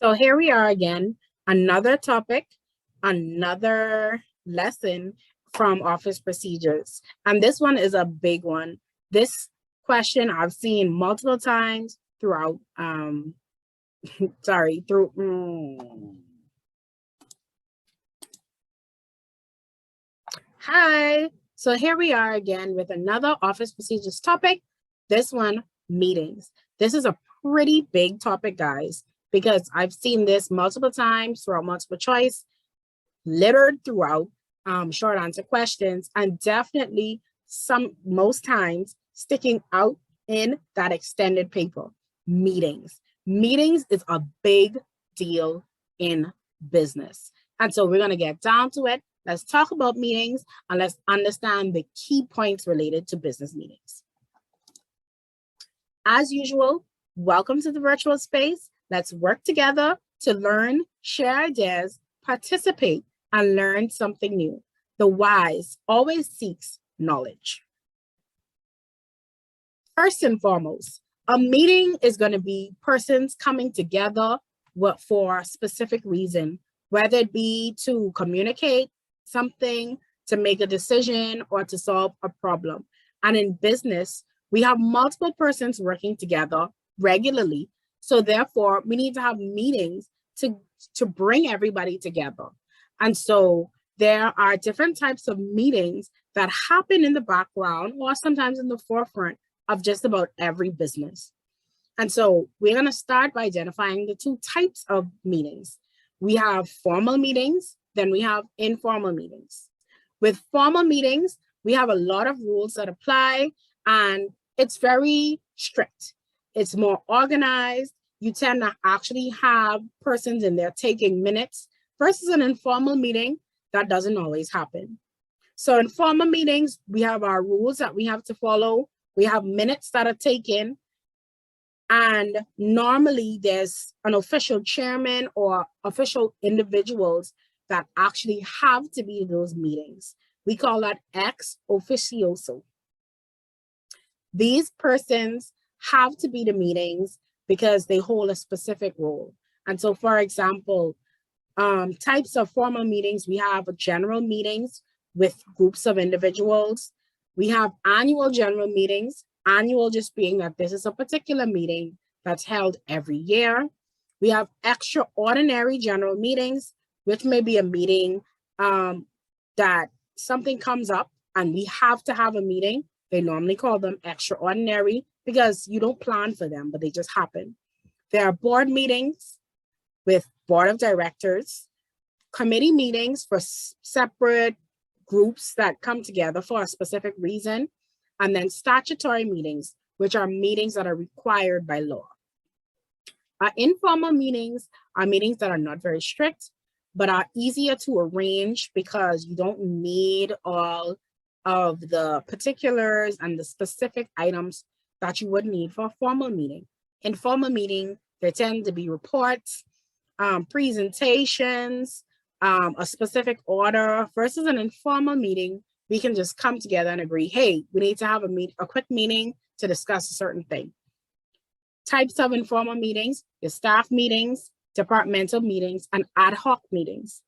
So here we are again, another topic, another lesson from office procedures. And this one is a big one. This question I've seen multiple times throughout, Hi. So here we are again with another office procedures topic. This one, meetings. This is a pretty big topic, guys, because I've seen this multiple times throughout multiple choice, littered throughout short answer questions, and definitely most times sticking out in that extended paper. Meetings. Meetings is a big deal in business. And so we're going to get down to it. Let's talk about meetings and let's understand the key points related to business meetings. As usual, welcome to the virtual space. Let's work together to learn, share ideas, participate, and learn something new. The wise always seeks knowledge. First and foremost, a meeting is going to be persons coming together for a specific reason, whether it be to communicate something, to make a decision, or to solve a problem. And in business, we have multiple persons working together regularly. So therefore, we need to have meetings to bring everybody together. And so there are different types of meetings that happen in the background or sometimes in the forefront of just about every business. And so we're going to start by identifying the two types of meetings. We have formal meetings, then we have informal meetings. With formal meetings, we have a lot of rules that apply, and it's very strict. It's more organized. You tend to actually have persons in there taking minutes versus an informal meeting that doesn't always happen. So in formal meetings, we have our rules that we have to follow. We have minutes that are taken. And normally there's an official chairman or official individuals that actually have to be in those meetings. We call that ex officioso. These persons have to be the meetings because they hold a specific role. And so, for example, types of formal meetings, we have general meetings with groups of individuals. We have annual general meetings, annual just being that this is a particular meeting that's held every year. We have extraordinary general meetings, which may be a meeting that something comes up and we have to have a meeting. They normally call them extraordinary because you don't plan for them, but they just happen. There are board meetings with board of directors, committee meetings for separate groups that come together for a specific reason, and then statutory meetings, which are meetings that are required by law. Informal meetings are meetings that are not very strict, but are easier to arrange because you don't need all of the particulars and the specific items that you would need for a formal meeting. In formal meeting, there tend to be reports, presentations, a specific order versus an informal meeting. We can just come together and agree, hey, we need to have a quick meeting to discuss a certain thing. Types of informal meetings, the staff meetings, departmental meetings, and ad hoc meetings.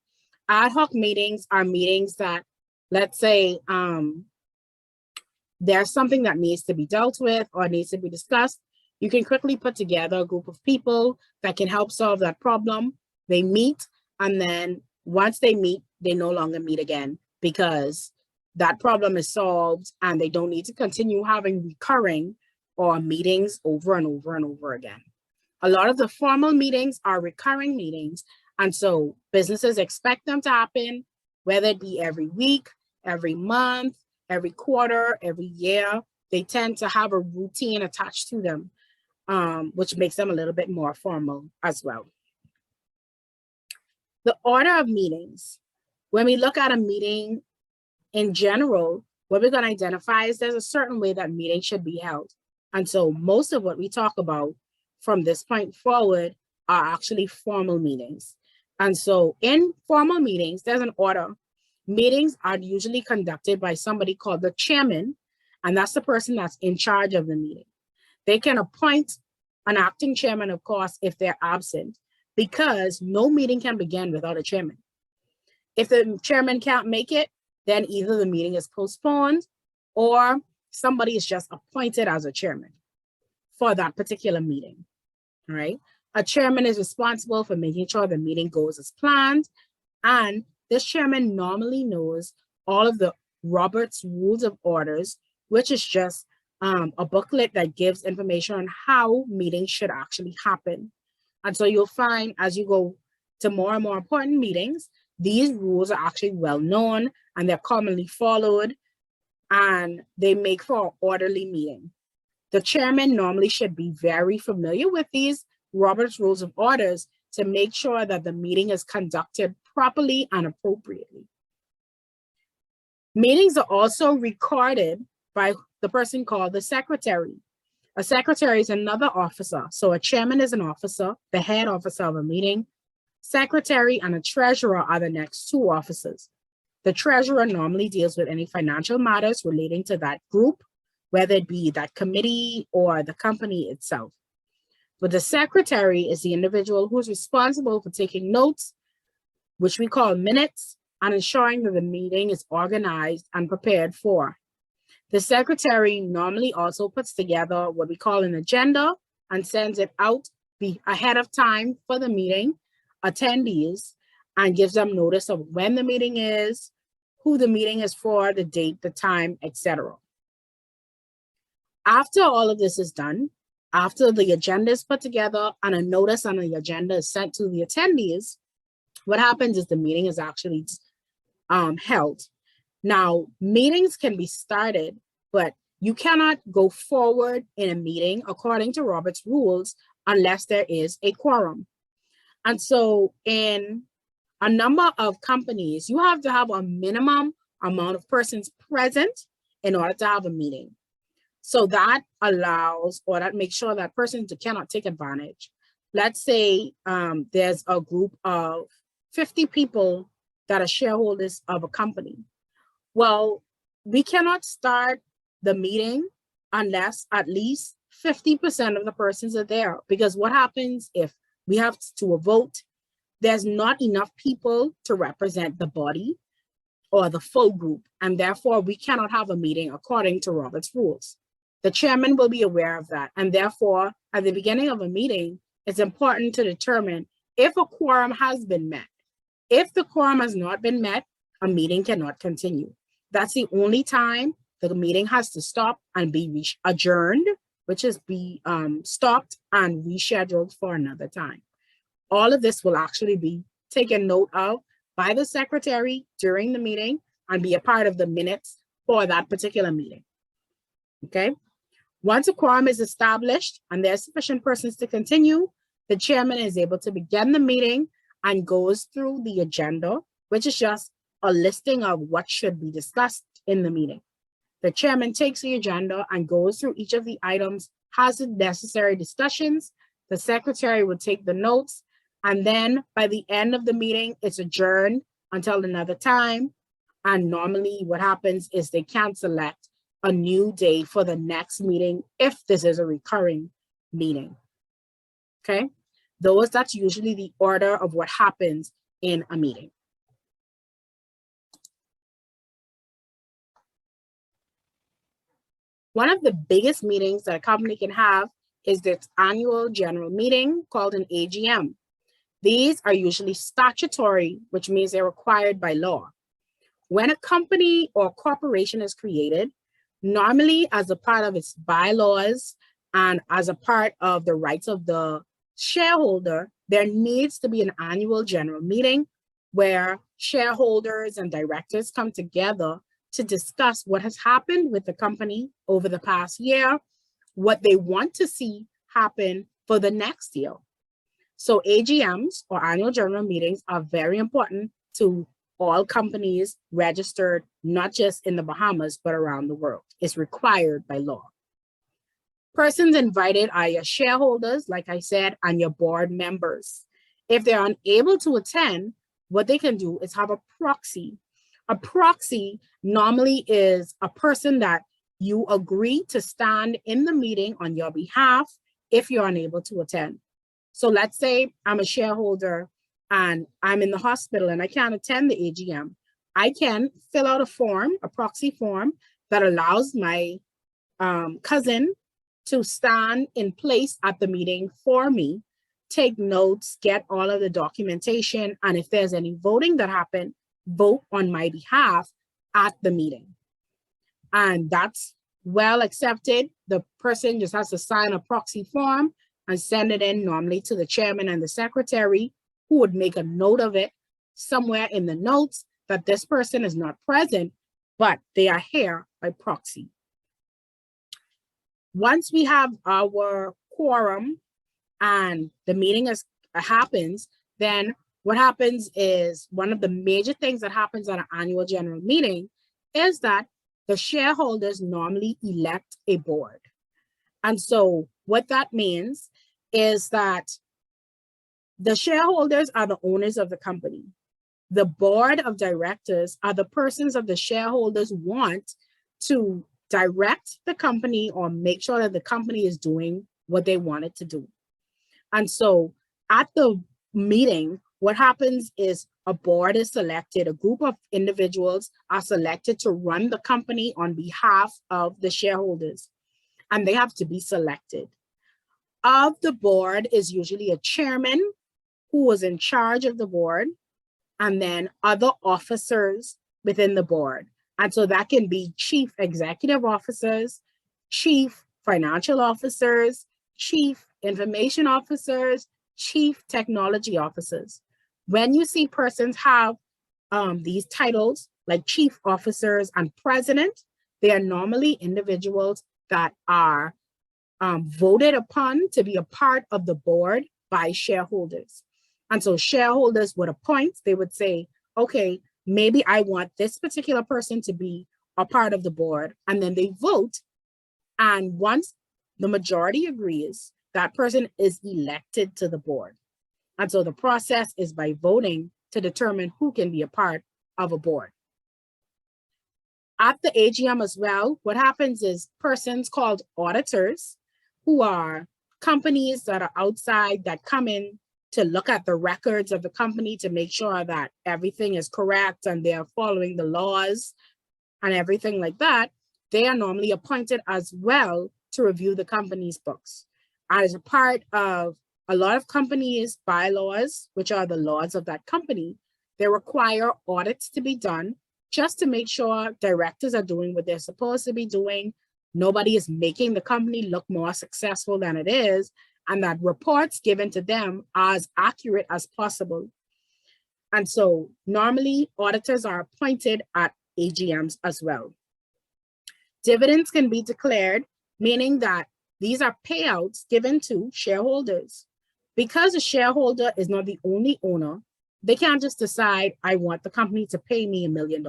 Ad hoc meetings are meetings that, let's say, there's something that needs to be dealt with or needs to be discussed. You can quickly put together a group of people that can help solve that problem. They meet, and then once they meet, they no longer meet again because that problem is solved and they don't need to continue having recurring or meetings over and over and over again. A lot of the formal meetings are recurring meetings. And so businesses expect them to happen, whether it be every week, every month, every quarter, every year. They tend to have a routine attached to them, which makes them a little bit more formal as well. The order of meetings. When we look at a meeting in general, what we're going to identify is there's a certain way that meeting should be held. And so most of what we talk about from this point forward are actually formal meetings. And so in formal meetings, there's an order. Meetings are usually conducted by somebody called the chairman, and that's the person that's in charge of the meeting. They can appoint an acting chairman, of course, if they're absent, because no meeting can begin without a chairman. If the chairman can't make it, then either the meeting is postponed or somebody is just appointed as a chairman for that particular meeting, right? A chairman is responsible for making sure the meeting goes as planned, and this chairman normally knows all of the Robert's Rules of Orders, which is just a booklet that gives information on how meetings should actually happen. And so you'll find as you go to more and more important meetings, these rules are actually well known and they're commonly followed, and they make for an orderly meeting. The chairman normally should be very familiar with these Robert's Rules of Orders to make sure that the meeting is conducted properly and appropriately. Meetings are also recorded by the person called the secretary. A secretary is another officer. So a chairman is an officer, the head officer of a meeting. Secretary and a treasurer are the next two officers. The treasurer normally deals with any financial matters relating to that group, whether it be that committee or the company itself. But the secretary is the individual who's responsible for taking notes, which we call minutes, and ensuring that the meeting is organized and prepared for. The secretary normally also puts together what we call an agenda and sends it out ahead of time for the meeting attendees and gives them notice of when the meeting is, who the meeting is for, the date, the time, etc. After all of this is done, after the agenda is put together and a notice on the agenda is sent to the attendees, what happens is the meeting is actually held. Now, meetings can be started, but you cannot go forward in a meeting according to Robert's rules unless there is a quorum. And so in a number of companies, you have to have a minimum amount of persons present in order to have a meeting. So that allows, or that makes sure that persons cannot take advantage. Let's say there's a group of 50 people that are shareholders of a company. Well, we cannot start the meeting unless at least 50% of the persons are there, because what happens if we have to a vote, there's not enough people to represent the body or the full group, and therefore we cannot have a meeting according to Robert's rules. The chairman will be aware of that, and therefore at the beginning of a meeting, it's important to determine if a quorum has been met. If the quorum has not been met, a meeting cannot continue. That's the only time the meeting has to stop and be adjourned, which is be stopped and rescheduled for another time. All of this will actually be taken note of by the secretary during the meeting and be a part of the minutes for that particular meeting. Okay. Once a quorum is established and there are sufficient persons to continue, the chairman is able to begin the meeting and goes through the agenda, which is just a listing of what should be discussed in the meeting. The chairman takes the agenda and goes through each of the items, has the necessary discussions. The secretary will take the notes, and then by the end of the meeting, it's adjourned until another time. And normally what happens is they can select a new day for the next meeting if this is a recurring meeting. Okay, that's usually the order of what happens in a meeting. One of the biggest meetings that a company can have is its annual general meeting called an AGM. These are usually statutory, which means they're required by law. When a company or corporation is created, normally as a part of its bylaws and as a part of the rights of the shareholder, there needs to be an annual general meeting where shareholders and directors come together to discuss what has happened with the company over the past year, what they want to see happen for the next year. So AGMs, or annual general meetings, are very important to all companies registered, not just in the Bahamas, but around the world. It's required by law. Persons invited are your shareholders, like I said, and your board members. If they're unable to attend, what they can do is have a proxy. A proxy normally is a person that you agree to stand in the meeting on your behalf if you're unable to attend. So let's say I'm a shareholder and I'm in the hospital and I can't attend the AGM. I can fill out a form, a proxy form that allows my cousin to stand in place at the meeting for me, take notes, get all of the documentation, and if there's any voting that happened, vote on my behalf at the meeting. And that's well accepted. The person just has to sign a proxy form and send it in normally to the chairman and the secretary, who would make a note of it somewhere in the notes that this person is not present, but they are here by proxy. Once we have our quorum and the meeting happens, then what happens is one of the major things that happens at an annual general meeting is that the shareholders normally elect a board. And so what that means is that the shareholders are the owners of the company. The board of directors are the persons that the shareholders want to direct the company or make sure that the company is doing what they want it to do. And so at the meeting, what happens is a board is selected, a group of individuals are selected to run the company on behalf of the shareholders, and they have to be selected. Of the board is usually a chairman who is in charge of the board, and then other officers within the board. And so that can be chief executive officers, chief financial officers, chief information officers, chief technology officers. When you see persons have these titles like chief officers and president, they are normally individuals that are voted upon to be a part of the board by shareholders. And so shareholders would appoint, they would say, okay, maybe I want this particular person to be a part of the board. And then they vote. And once the majority agrees, that person is elected to the board. And so the process is by voting to determine who can be a part of a board. At the AGM as well, what happens is persons called auditors, who are companies that are outside that come in to look at the records of the company to make sure that everything is correct and they're following the laws and everything like that. They are normally appointed as well to review the company's books. As a part of a lot of companies' bylaws, which are the laws of that company, they require audits to be done just to make sure directors are doing what they're supposed to be doing. Nobody is making the company look more successful than it is, and that reports given to them are as accurate as possible. And so normally auditors are appointed at AGMs as well. Dividends can be declared, meaning that these are payouts given to shareholders. Because a shareholder is not the only owner, they can't just decide, I want the company to pay me $1 million.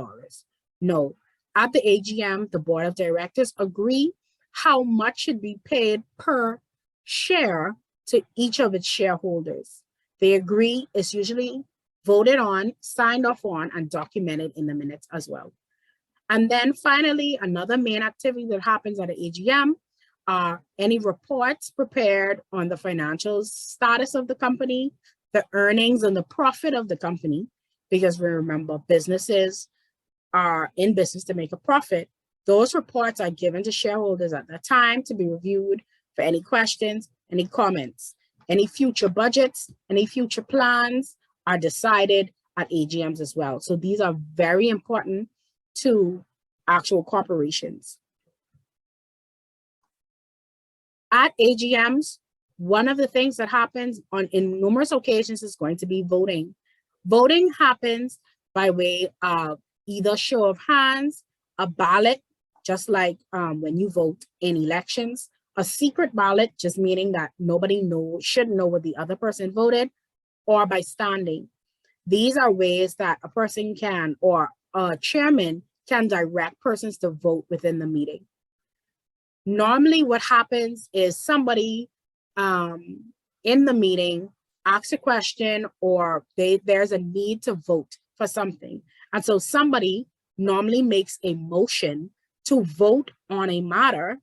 No, at the AGM, the board of directors agree how much should be paid per share to each of its shareholders. They agree, it's usually voted on, signed off on, and documented in the minutes as well. And then finally, another main activity that happens at an AGM are any reports prepared on the financial status of the company, the earnings and the profit of the company, because we remember businesses are in business to make a profit. Those reports are given to shareholders at that time to be reviewed for any questions, any comments. Any future budgets, any future plans are decided at AGMs as well. So these are very important to actual corporations. At AGMs, one of the things that happens in numerous occasions is going to be voting. Voting happens by way of either show of hands, a ballot, just like when you vote in elections, a secret ballot, just meaning that nobody should know what the other person voted, or by standing. These are ways that a person can, or a chairman can direct persons to vote within the meeting. Normally what happens is somebody in the meeting asks a question, or there's a need to vote for something. And so somebody normally makes a motion to vote on a matter,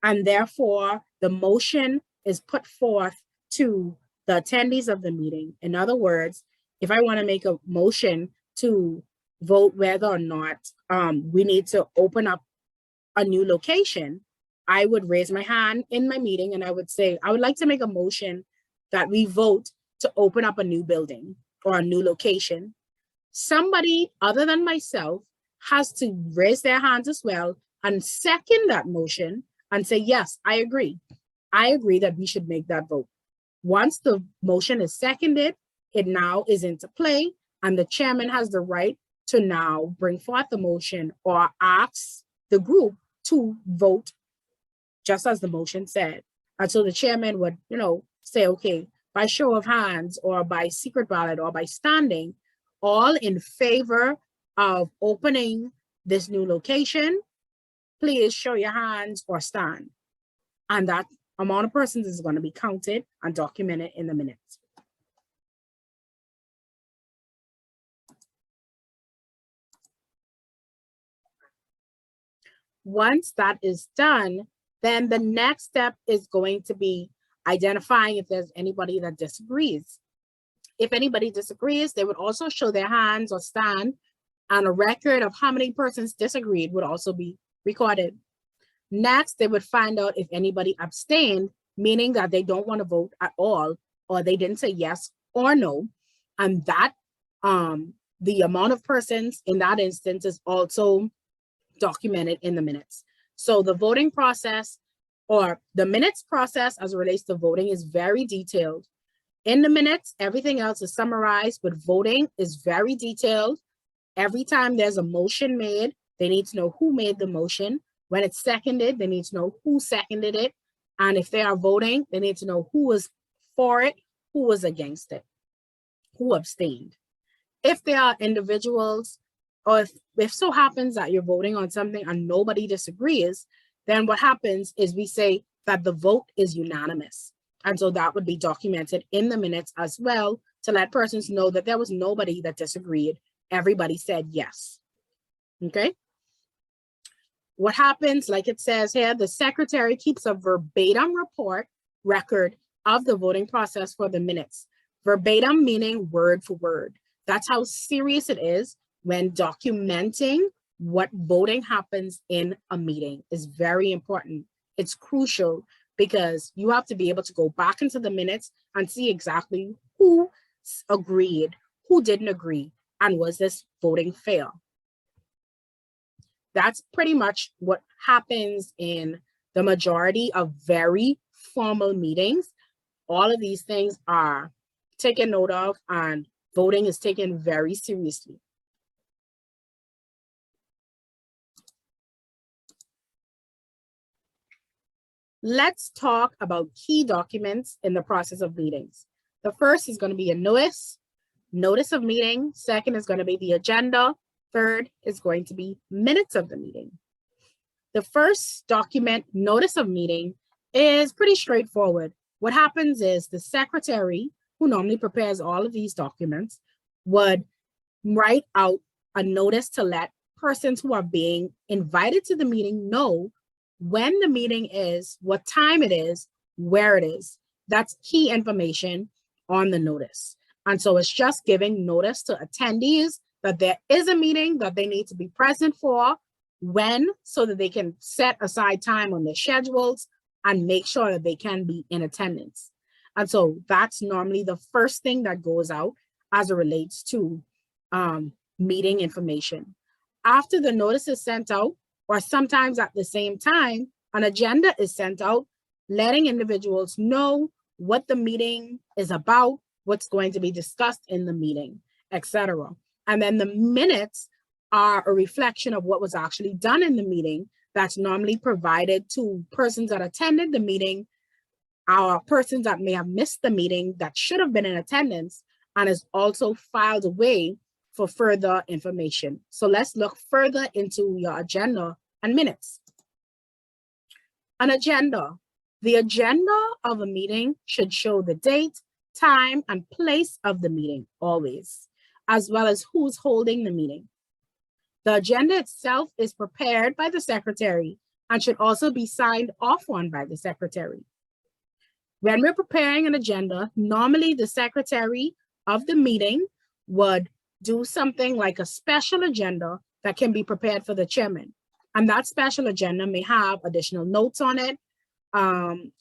and therefore the motion is put forth to the attendees of the meeting. In other words, if I want to make a motion to vote whether or not we need to open up a new location, I would raise my hand in my meeting and I would say, I would like to make a motion that we vote to open up a new building or a new location. Somebody other than myself has to raise their hands as well and second that motion and say, yes, I agree. I agree that we should make that vote. Once the motion is seconded, it now is into play and the chairman has the right to now bring forth the motion or ask the group to vote just as the motion said. And so the chairman would, say, okay, by show of hands or by secret ballot or by standing, all in favor of opening this new location, please show your hands or stand. And that amount of persons is going to be counted and documented in the minutes. Once that is done, then the next step is going to be identifying if there's anybody that disagrees. If anybody disagrees, they would also show their hands or stand, and a record of how many persons disagreed would also be recorded. Next, they would find out if anybody abstained, meaning that they don't want to vote at all, or they didn't say yes or no. And that the amount of persons in that instance is also documented in the minutes. So the voting process or the minutes process as it relates to voting is very detailed. In the minutes, everything else is summarized, but voting is very detailed. Every time there's a motion made, they need to know who made the motion. When it's seconded, they need to know who seconded it. And if they are voting, they need to know who was for it, who was against it, who abstained. If there are individuals, or if so happens that you're voting on something and nobody disagrees, then what happens is we say that the vote is unanimous. And so that would be documented in the minutes as well to let persons know that there was nobody that disagreed. Everybody said yes. Okay. What happens, like it says here, the secretary keeps a verbatim record of the voting process for the minutes. Verbatim meaning word for word. That's how serious it is when documenting what voting happens in a meeting is very important. It's crucial because you have to be able to go back into the minutes and see exactly who agreed, who didn't agree, and was this voting fair. That's pretty much what happens in the majority of very formal meetings. All of these things are taken note of and voting is taken very seriously. Let's talk about key documents in the process of meetings. The first is going to be a notice of meeting. Second is going to be the agenda. Third is going to be minutes of the meeting. The first document, notice of meeting, is pretty straightforward. What happens is the secretary, who normally prepares all of these documents, would write out a notice to let persons who are being invited to the meeting know when the meeting is, what time it is, where it is. That's key information on the notice. And so it's just giving notice to attendees that there is a meeting that they need to be present for, when, so that they can set aside time on their schedules and make sure that they can be in attendance. And so that's normally the first thing that goes out as it relates to meeting information. After the notice is sent out, or sometimes at the same time, an agenda is sent out, letting individuals know what the meeting is about, what's going to be discussed in the meeting, etc. And then the minutes are a reflection of what was actually done in the meeting that's normally provided to persons that attended the meeting, or persons that may have missed the meeting that should have been in attendance, and is also filed away for further information. So let's look further into your agenda and minutes. An agenda. The agenda of a meeting should show the date, time, and place of the meeting always, as well as who's holding the meeting. The agenda itself is prepared by the secretary and should also be signed off on by the secretary. When we're preparing an agenda, normally the secretary of the meeting would do something like a special agenda that can be prepared for the chairman. And that special agenda may have additional notes on it,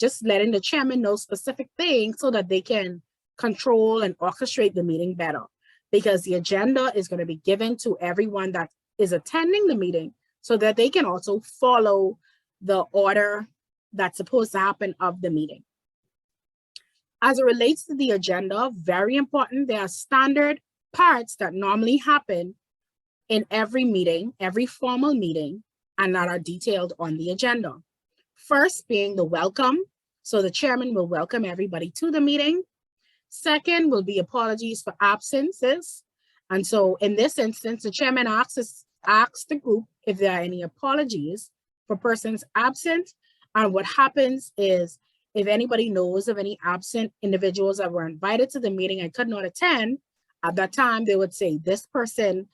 just letting the chairman know specific things so that they can control and orchestrate the meeting better. Because the agenda is going to be given to everyone that is attending the meeting so that they can also follow the order that's supposed to happen of the meeting. As it relates to the agenda, very important, there are standard parts that normally happen in every meeting, every formal meeting, and that are detailed on the agenda. First being the welcome. So the chairman will welcome everybody to the meeting. Second will be apologies for absences. And so in this instance, the chairman asks the group if there are any apologies for persons absent. And what happens is, if anybody knows of any absent individuals that were invited to the meeting and could not attend, at that time they would say, this person,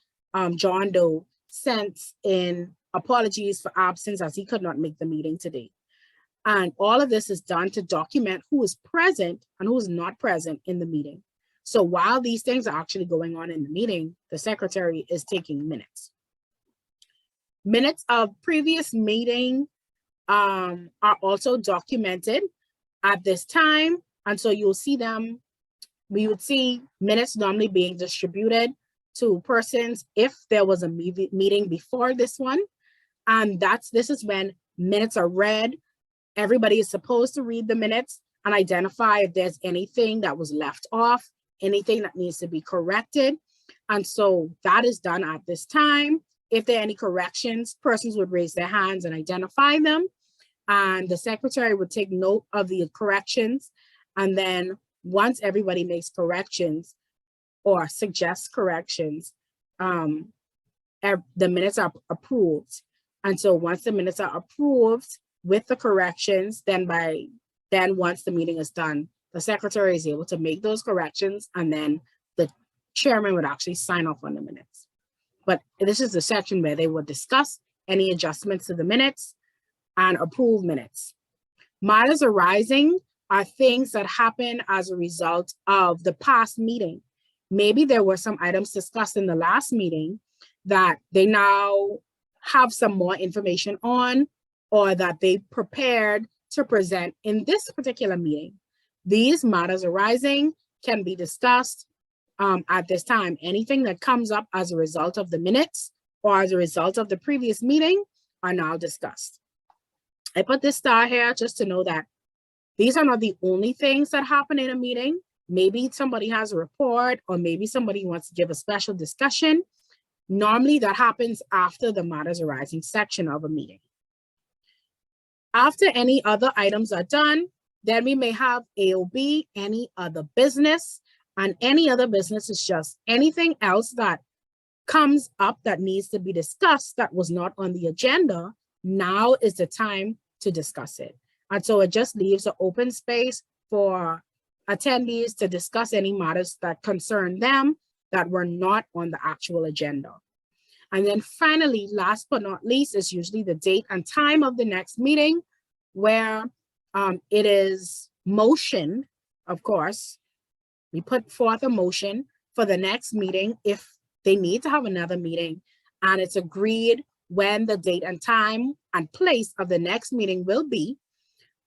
John Doe, sent in apologies for absence as he could not make the meeting today. And all of this is done to document who is present and who is not present in the meeting. So while these things are actually going on in the meeting, the secretary is taking minutes. Minutes of previous meeting are also documented at this time. And so you'll see them, we would see minutes normally being distributed to persons if there was a meeting before this one. And this is when minutes are read. Everybody is supposed to read the minutes and identify if there's anything that was left off, anything that needs to be corrected. And so that is done at this time. If there are any corrections, persons would raise their hands and identify them. And the secretary would take note of the corrections. And then once everybody makes corrections or suggests corrections, the minutes are approved. And so once the minutes are approved with the corrections, then once the meeting is done, the secretary is able to make those corrections, and then the chairman would actually sign off on the minutes. But this is the section where they would discuss any adjustments to the minutes and approve minutes. Matters arising are things that happen as a result of the past meeting. Maybe there were some items discussed in the last meeting that they now have some more information on, or that they prepared to present in this particular meeting. These matters arising can be discussed at this time. Anything that comes up as a result of the minutes or as a result of the previous meeting are now discussed. I put this star here just to know that these are not the only things that happen in a meeting. Maybe somebody has a report, or maybe somebody wants to give a special discussion. Normally that happens after the matters arising section of a meeting. After any other items are done, then we may have AOB, any other business, and any other business is just anything else that comes up that needs to be discussed that was not on the agenda. Now is the time to discuss it. And so it just leaves an open space for attendees to discuss any matters that concern them that were not on the actual agenda. And then finally, last but not least, is usually the date and time of the next meeting, where it is motion, of course. We put forth a motion for the next meeting if they need to have another meeting, and it's agreed when the date and time and place of the next meeting will be,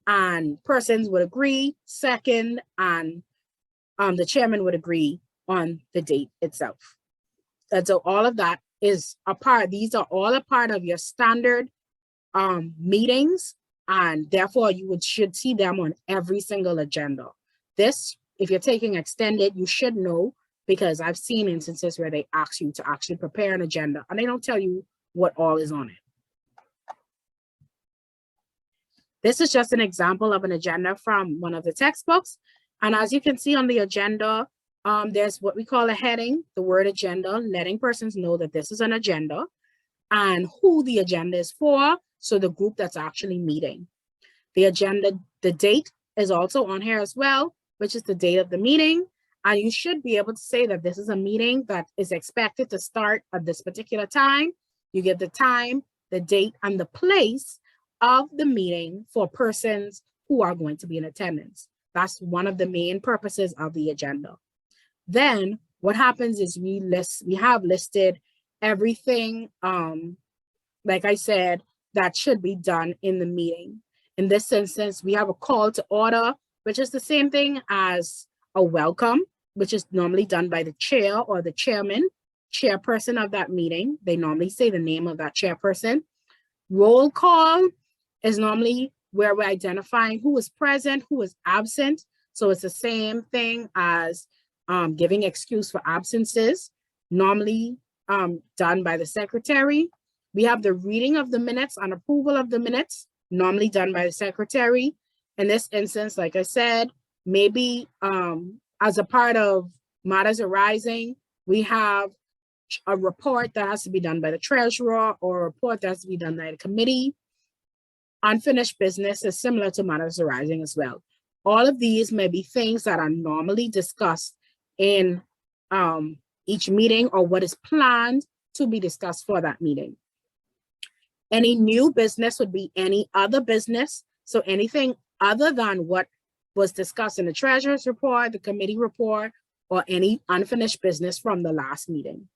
and persons would agree, second, and the chairman would agree on the date itself. And so all of that is a part, these are all a part of your standard meetings, and therefore you should see them on every single agenda. This, if you're taking extended, you should know, because I've seen instances where they ask you to actually prepare an agenda and they don't tell you what all is on it. This is just an example of an agenda from one of the textbooks. And as you can see on the agenda, there's what we call a heading, the word agenda, letting persons know that this is an agenda and who the agenda is for. So the group that's actually meeting. The agenda, the date is also on here as well, which is the date of the meeting. And you should be able to say that this is a meeting that is expected to start at this particular time. You give the time, the date, and the place of the meeting for persons who are going to be in attendance. That's one of the main purposes of the agenda. Then what happens is we have listed everything, like I said, that should be done in the meeting. In this instance, we have a call to order, which is the same thing as a welcome, which is normally done by the chair or the chairperson of that meeting. They normally say the name of that chairperson. Roll call is normally where we're identifying who is present, who is absent. So it's the same thing as giving excuse for absences, normally done by the secretary. We have the reading of the minutes and approval of the minutes, normally done by the secretary. In this instance, like I said, maybe as a part of matters arising, we have a report that has to be done by the treasurer or a report that has to be done by the committee. Unfinished business is similar to matters arising as well. All of these may be things that are normally discussed in each meeting or what is planned to be discussed for that meeting. Any new business would be any other business. So anything other than what was discussed in the treasurer's report, the committee report, or any unfinished business from the last meeting.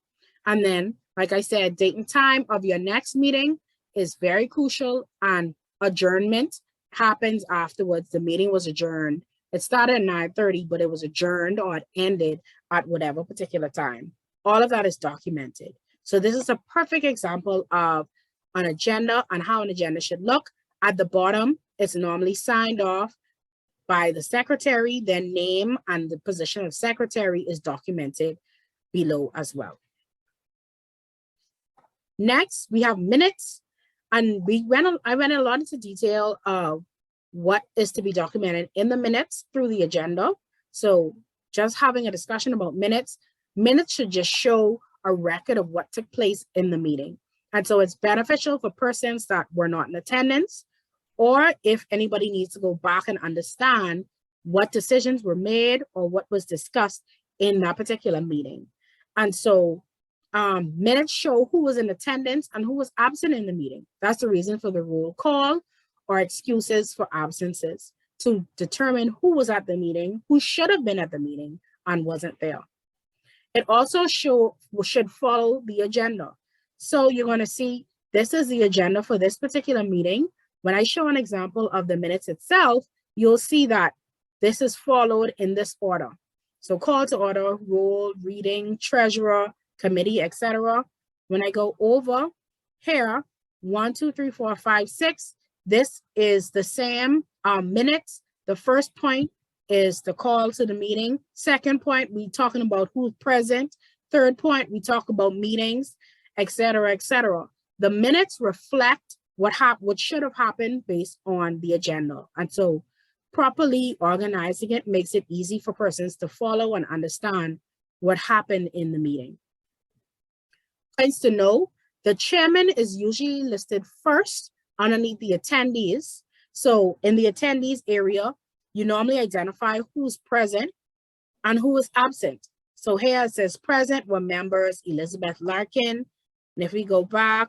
And then, like I said, date and time of your next meeting is very crucial, and adjournment happens afterwards. The meeting was adjourned. It started at 9:30, but it was adjourned or it ended at whatever particular time. All of that is documented. So this is a perfect example of an agenda and how an agenda should look. At the bottom, it's normally signed off by the secretary. Their name and the position of secretary is documented below as well. Next, we have minutes, and I went a lot into detail of what is to be documented in the minutes through the agenda. So just having a discussion about minutes should just show a record of what took place in the meeting. And so it's beneficial for persons that were not in attendance, or if anybody needs to go back and understand what decisions were made or what was discussed in that particular meeting. And so minutes show who was in attendance and who was absent in the meeting. That's the reason for the roll call or excuses for absences, to determine who was at the meeting, who should have been at the meeting and wasn't there. It also should follow the agenda. So you're going to see this is the agenda for this particular meeting. When I show an example of the minutes itself, you'll see that this is followed in this order. So call to order, roll, reading, treasurer, committee, etc. When I go over here, 1, 2, 3, 4, 5, 6, this is the same minutes. The first point is the call to the meeting. Second point, we talking about who's present. Third point, we talk about meetings, etc., etc. The minutes reflect what should have happened based on the agenda. And so properly organizing it makes it easy for persons to follow and understand what happened in the meeting. Points to know, the chairman is usually listed first underneath the attendees. So in the attendees area, you normally identify who's present and who is absent. So here it says present were members Elizabeth Larkin. And if we go back,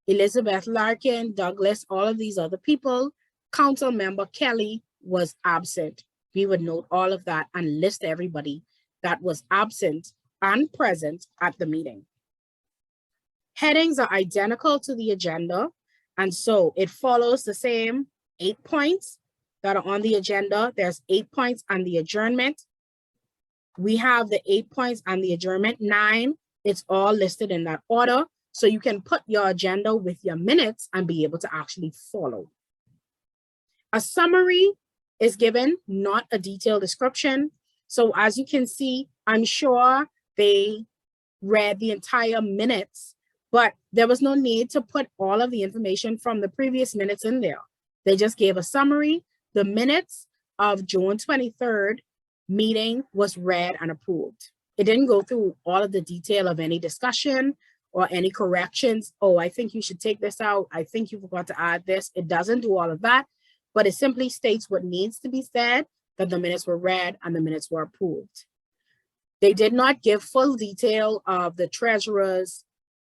Elizabeth Larkin, Douglas, all of these other people, council member Kelly was absent. We would note all of that and list everybody that was absent and present at the meeting. Headings are identical to the agenda, and so it follows the same 8 points that are on the agenda. There's 8 points on the adjournment. We have the 8 points on the adjournment, 9. It's all listed in that order. So you can put your agenda with your minutes and be able to actually follow. A summary is given, not a detailed description. So as you can see, I'm sure they read the entire minutes, but there was no need to put all of the information from the previous minutes in there. They just gave a summary. The minutes of June 23rd meeting was read and approved. It didn't go through all of the detail of any discussion or any corrections. Oh, I think you should take this out. I think you forgot to add this. It doesn't do all of that, but it simply states what needs to be said, that the minutes were read and the minutes were approved. They did not give full detail of the treasurer's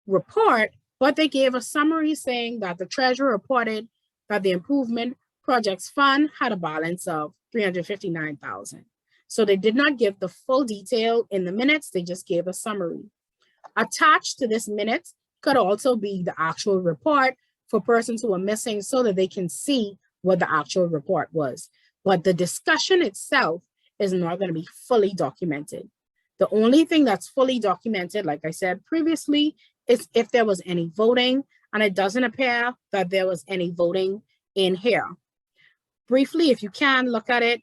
report, but they gave a summary saying that the treasurer reported that the improvement projects fund had a balance of $359,000. So they did not give the full detail in the minutes, they just gave a summary. Attached to this minutes could also be the actual report for persons who are missing so that they can see what the actual report was. But the discussion itself is not going to be fully documented. The only thing that's fully documented, like I said previously, is if there was any voting, and it doesn't appear that there was any voting in here. Briefly, if you can look at it,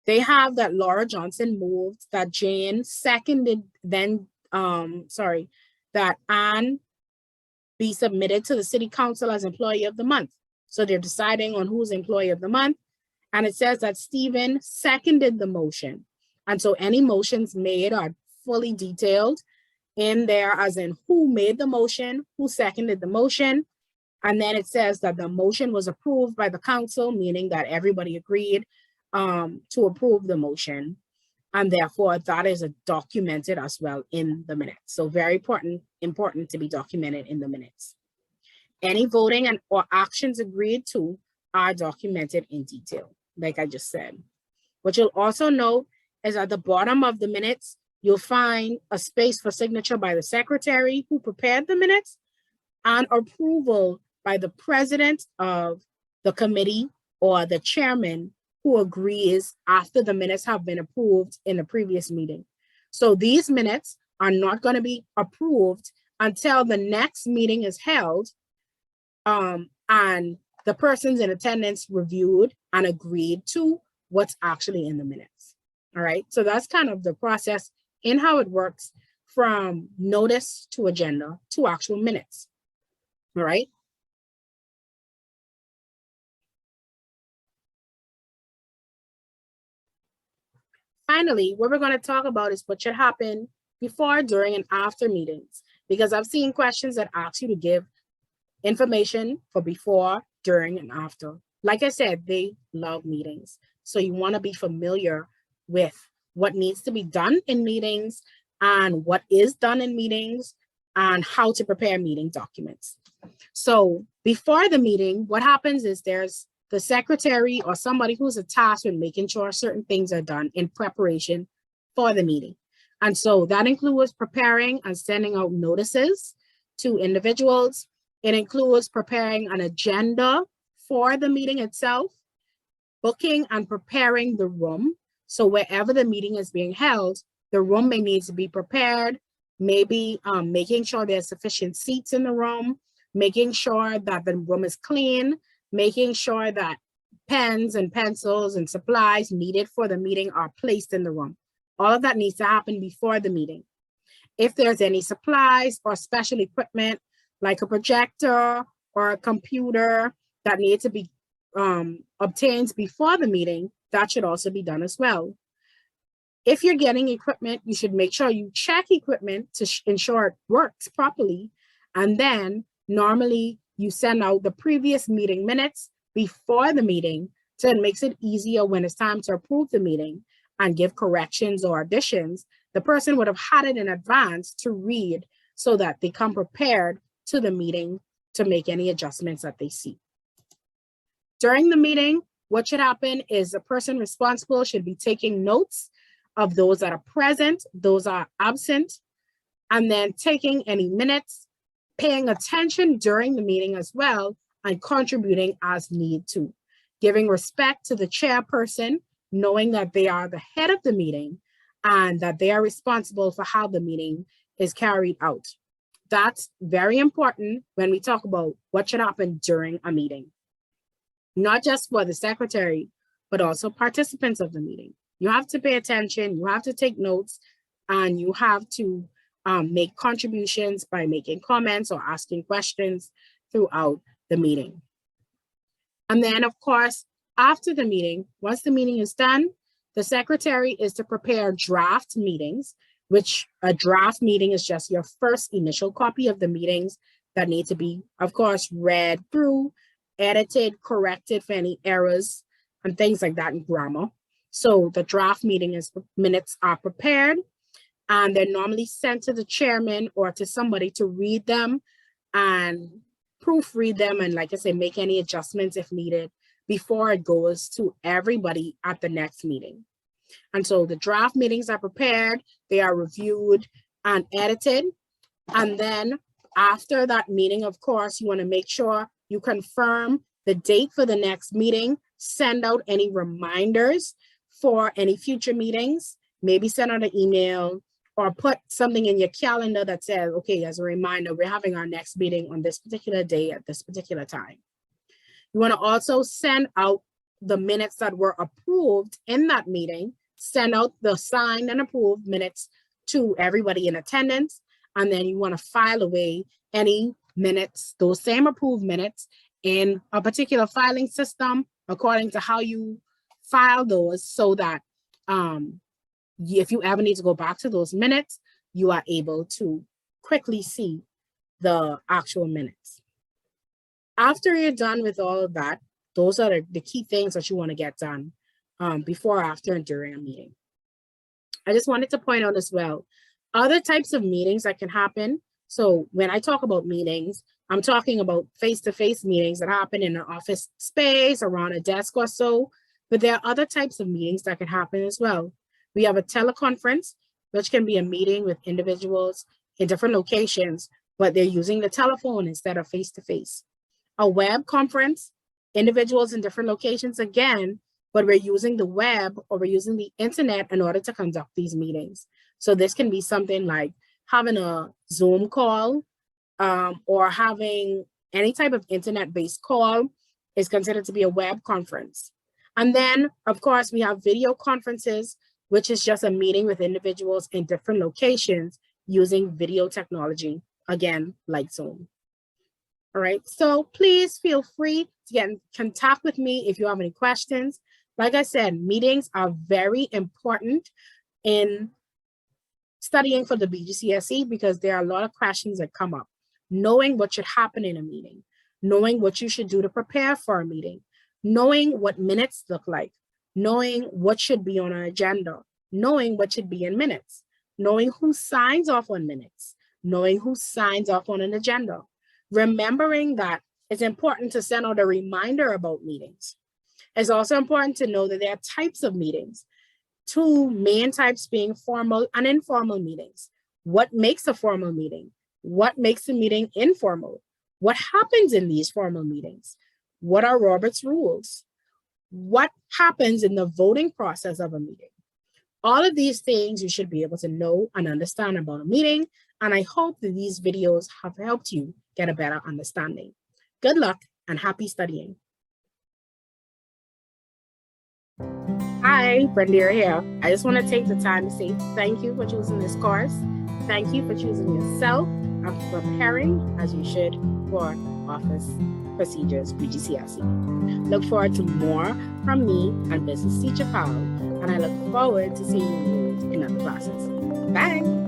they have that Laura Johnson moved, that Jane seconded, then, that Anne be submitted to the city council as employee of the month. So they're deciding on who's employee of the month. And it says that Stephen seconded the motion. And so any motions made are fully detailed in there, as in who made the motion, who seconded the motion. And then it says that the motion was approved by the council, meaning that everybody agreed to approve the motion. And therefore that is documented as well in the minutes. So very important to be documented in the minutes. Any voting and or actions agreed to are documented in detail, like I just said. What you'll also note is at the bottom of the minutes, you'll find a space for signature by the secretary who prepared the minutes and approval by the president of the committee or the chairman who agrees after the minutes have been approved in the previous meeting. So these minutes are not going to be approved until the next meeting is held and the persons in attendance reviewed and agreed to what's actually in the minutes. All right, so that's kind of the process in how it works from notice to agenda to actual minutes. All right. Finally, what we're going to talk about is what should happen before, during, and after meetings, because I've seen questions that ask you to give information for before, during, and after. Like I said, they love meetings. So you want to be familiar with what needs to be done in meetings and what is done in meetings and how to prepare meeting documents. So before the meeting, what happens is there's the secretary or somebody who's tasked with making sure certain things are done in preparation for the meeting. And so that includes preparing and sending out notices to individuals. It includes preparing an agenda for the meeting itself, booking and preparing the room. So wherever the meeting is being held, the room may need to be prepared, maybe making sure there's sufficient seats in the room, making sure that the room is clean, making sure that pens and pencils and supplies needed for the meeting are placed in the room. All of that needs to happen before the meeting. If there's any supplies or special equipment, like a projector or a computer that need to be obtained before the meeting, that should also be done as well. If you're getting equipment, you should make sure you check equipment to ensure it works properly. And then normally you send out the previous meeting minutes before the meeting, so it makes it easier when it's time to approve the meeting and give corrections or additions. The person would have had it in advance to read so that they come prepared to the meeting to make any adjustments that they see. During the meeting, what should happen is the person responsible should be taking notes of those that are present, those are absent, and then taking any minutes, paying attention during the meeting as well, and contributing as need to, giving respect to the chairperson, knowing that they are the head of the meeting and that they are responsible for how the meeting is carried out. That's very important when we talk about what should happen during a meeting, not just for the secretary, but also participants of the meeting. You have to pay attention, you have to take notes, and you have to make contributions by making comments or asking questions throughout the meeting. And then, of course, after the meeting, once the meeting is done, the secretary is to prepare draft meetings, which a draft meeting is just your first initial copy of the meetings that need to be, of course, read through, edited, corrected for any errors and things like that in grammar. So the draft minutes are prepared, and they're normally sent to the chairman or to somebody to read them and proofread them, and like I said, make any adjustments if needed. before it goes to everybody at the next meeting. And so the draft meetings are prepared, they are reviewed and edited. And then after that meeting, of course, you want to make sure you confirm the date for the next meeting, send out any reminders for any future meetings, maybe send out an email or put something in your calendar that says, okay, as a reminder, we're having our next meeting on this particular day at this particular time. You want to also send out the minutes that were approved in that meeting, send out the signed and approved minutes to everybody in attendance. And then you want to file away any minutes, those same approved minutes, in a particular filing system according to how you file those, so that if you ever need to go back to those minutes, you are able to quickly see the actual minutes. After you're done with all of that, those are the key things that you want to get done before, after, and during a meeting. I just wanted to point out as well, other types of meetings that can happen. So when I talk about meetings, I'm talking about face-to-face meetings that happen in an office space, around a desk or so, but there are other types of meetings that can happen as well. We have a teleconference, which can be a meeting with individuals in different locations, but they're using the telephone instead of face-to-face. A web conference, individuals in different locations again, but we're using the web or we're using the internet in order to conduct these meetings. So this can be something like having a Zoom call or having any type of internet-based call is considered to be a web conference. And then, of course, we have video conferences, which is just a meeting with individuals in different locations using video technology, again, like Zoom. All right, so please feel free to get in contact with me if you have any questions. Like I said, meetings are very important in studying for the BGCSE because there are a lot of questions that come up. Knowing what should happen in a meeting, knowing what you should do to prepare for a meeting, knowing what minutes look like, knowing what should be on an agenda, knowing what should be in minutes, knowing who signs off on minutes, knowing who signs off on an agenda. Remembering that it's important to send out a reminder about meetings. It's also important to know that there are types of meetings, two main types being formal and informal meetings. What makes a formal meeting? What makes a meeting informal? What happens in these formal meetings? What are Robert's rules? What happens in the voting process of a meeting? All of these things you should be able to know and understand about a meeting, and I hope that these videos have helped you get a better understanding. Good luck and happy studying. Hi, Brenda here. I just want to take the time to say thank you for choosing this course. Thank you for choosing yourself and for preparing as you should for Office Procedures BGCSE. Look forward to more from me and Business Teacher Pal, and I look forward to seeing you in other classes. Bye.